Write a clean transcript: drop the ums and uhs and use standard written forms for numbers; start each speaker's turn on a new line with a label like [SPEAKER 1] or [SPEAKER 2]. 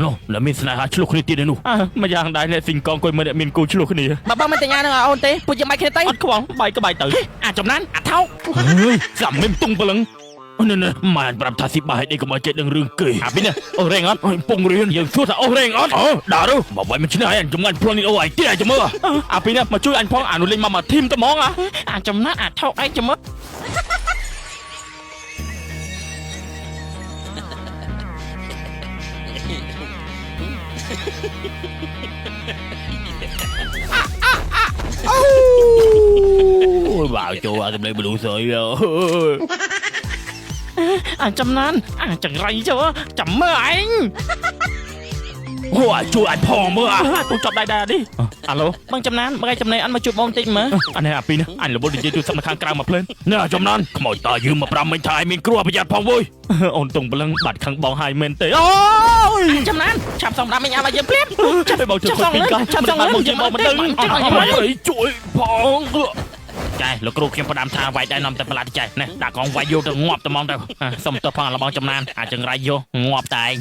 [SPEAKER 1] នោះแล้วមានស្នេហាឆ្លុះគ្នាទៀតនោះម្យ៉ាងដែរអ្នកស៊ីងកងគួយមើលអ្នកមានគូឆ្លុះគ្នា
[SPEAKER 2] បើមិនតែញ៉ានឹងអូនទេពួកយើងបាយគ្នាទៅ
[SPEAKER 1] អត់ខ្វល់បាយក៏បាយទៅ
[SPEAKER 2] អាចចំណានអាថោក
[SPEAKER 1] ចាំមិនទុងប្រឡឹងនេះម៉ែប្រាប់ថាស៊ីបាយអីកុំឲ្យចេះដឹងរឿងគេអាពីនេះអូរ៉េងអត់ពងរៀនយើងសួរថាអូរ៉េងអត់ដើរមកវាយមិនឆ្នើអញចំងាញ់ប្លន់នេះអូអីទៀតឲ្យមើលអាពីនេះមកជួយអញផងអានោះលេងមកធីមតែហ្មង
[SPEAKER 2] អាចចំណានអាថោកអីចាំមើល
[SPEAKER 1] អូបាទចូលអាសម្លេងមនុស្សស្អី
[SPEAKER 2] អាចចំណានអាចង្រៃចុះចាំមើលឯង
[SPEAKER 1] អូជួយអញផងមើល
[SPEAKER 2] ពុំចាប់ដៃដែរនេះអាឡូបងចំណានបងឯងចំណេះអត់មកជួបបងតិចមើល
[SPEAKER 1] អានេះអាពីនេះអញរវល់និយាយទូរស័ព្ទនៅខាងក្រៅមកភ្លើនណែចំណានខ្មោចតាយើងមកប្រាំមិញថាឲ្យមានគ្រោះប្រយ័ត្នផងវើយអូនតុងប្រឡឹងបាត់ខាងបងហើយមែនទេអូ
[SPEAKER 2] យចំណានឆាប់សំដាប់មិញឲ្យមកយើងភ្លាម
[SPEAKER 1] ចាប់ទៅបងជួយពីកោឆាប់សំដាប់មកយើងមកមិនដឹងអីជួយផងចាលោកគ្រូខ្ញុំផ្ដាំថាវាយដែរនាំតែប្រឡាត់ចាណែដាក់កងវាយយកទៅងាប់តែហ្មងទៅសុំទោសផងលបងចំណានអាចចង្រៃយកងាប់តែឯង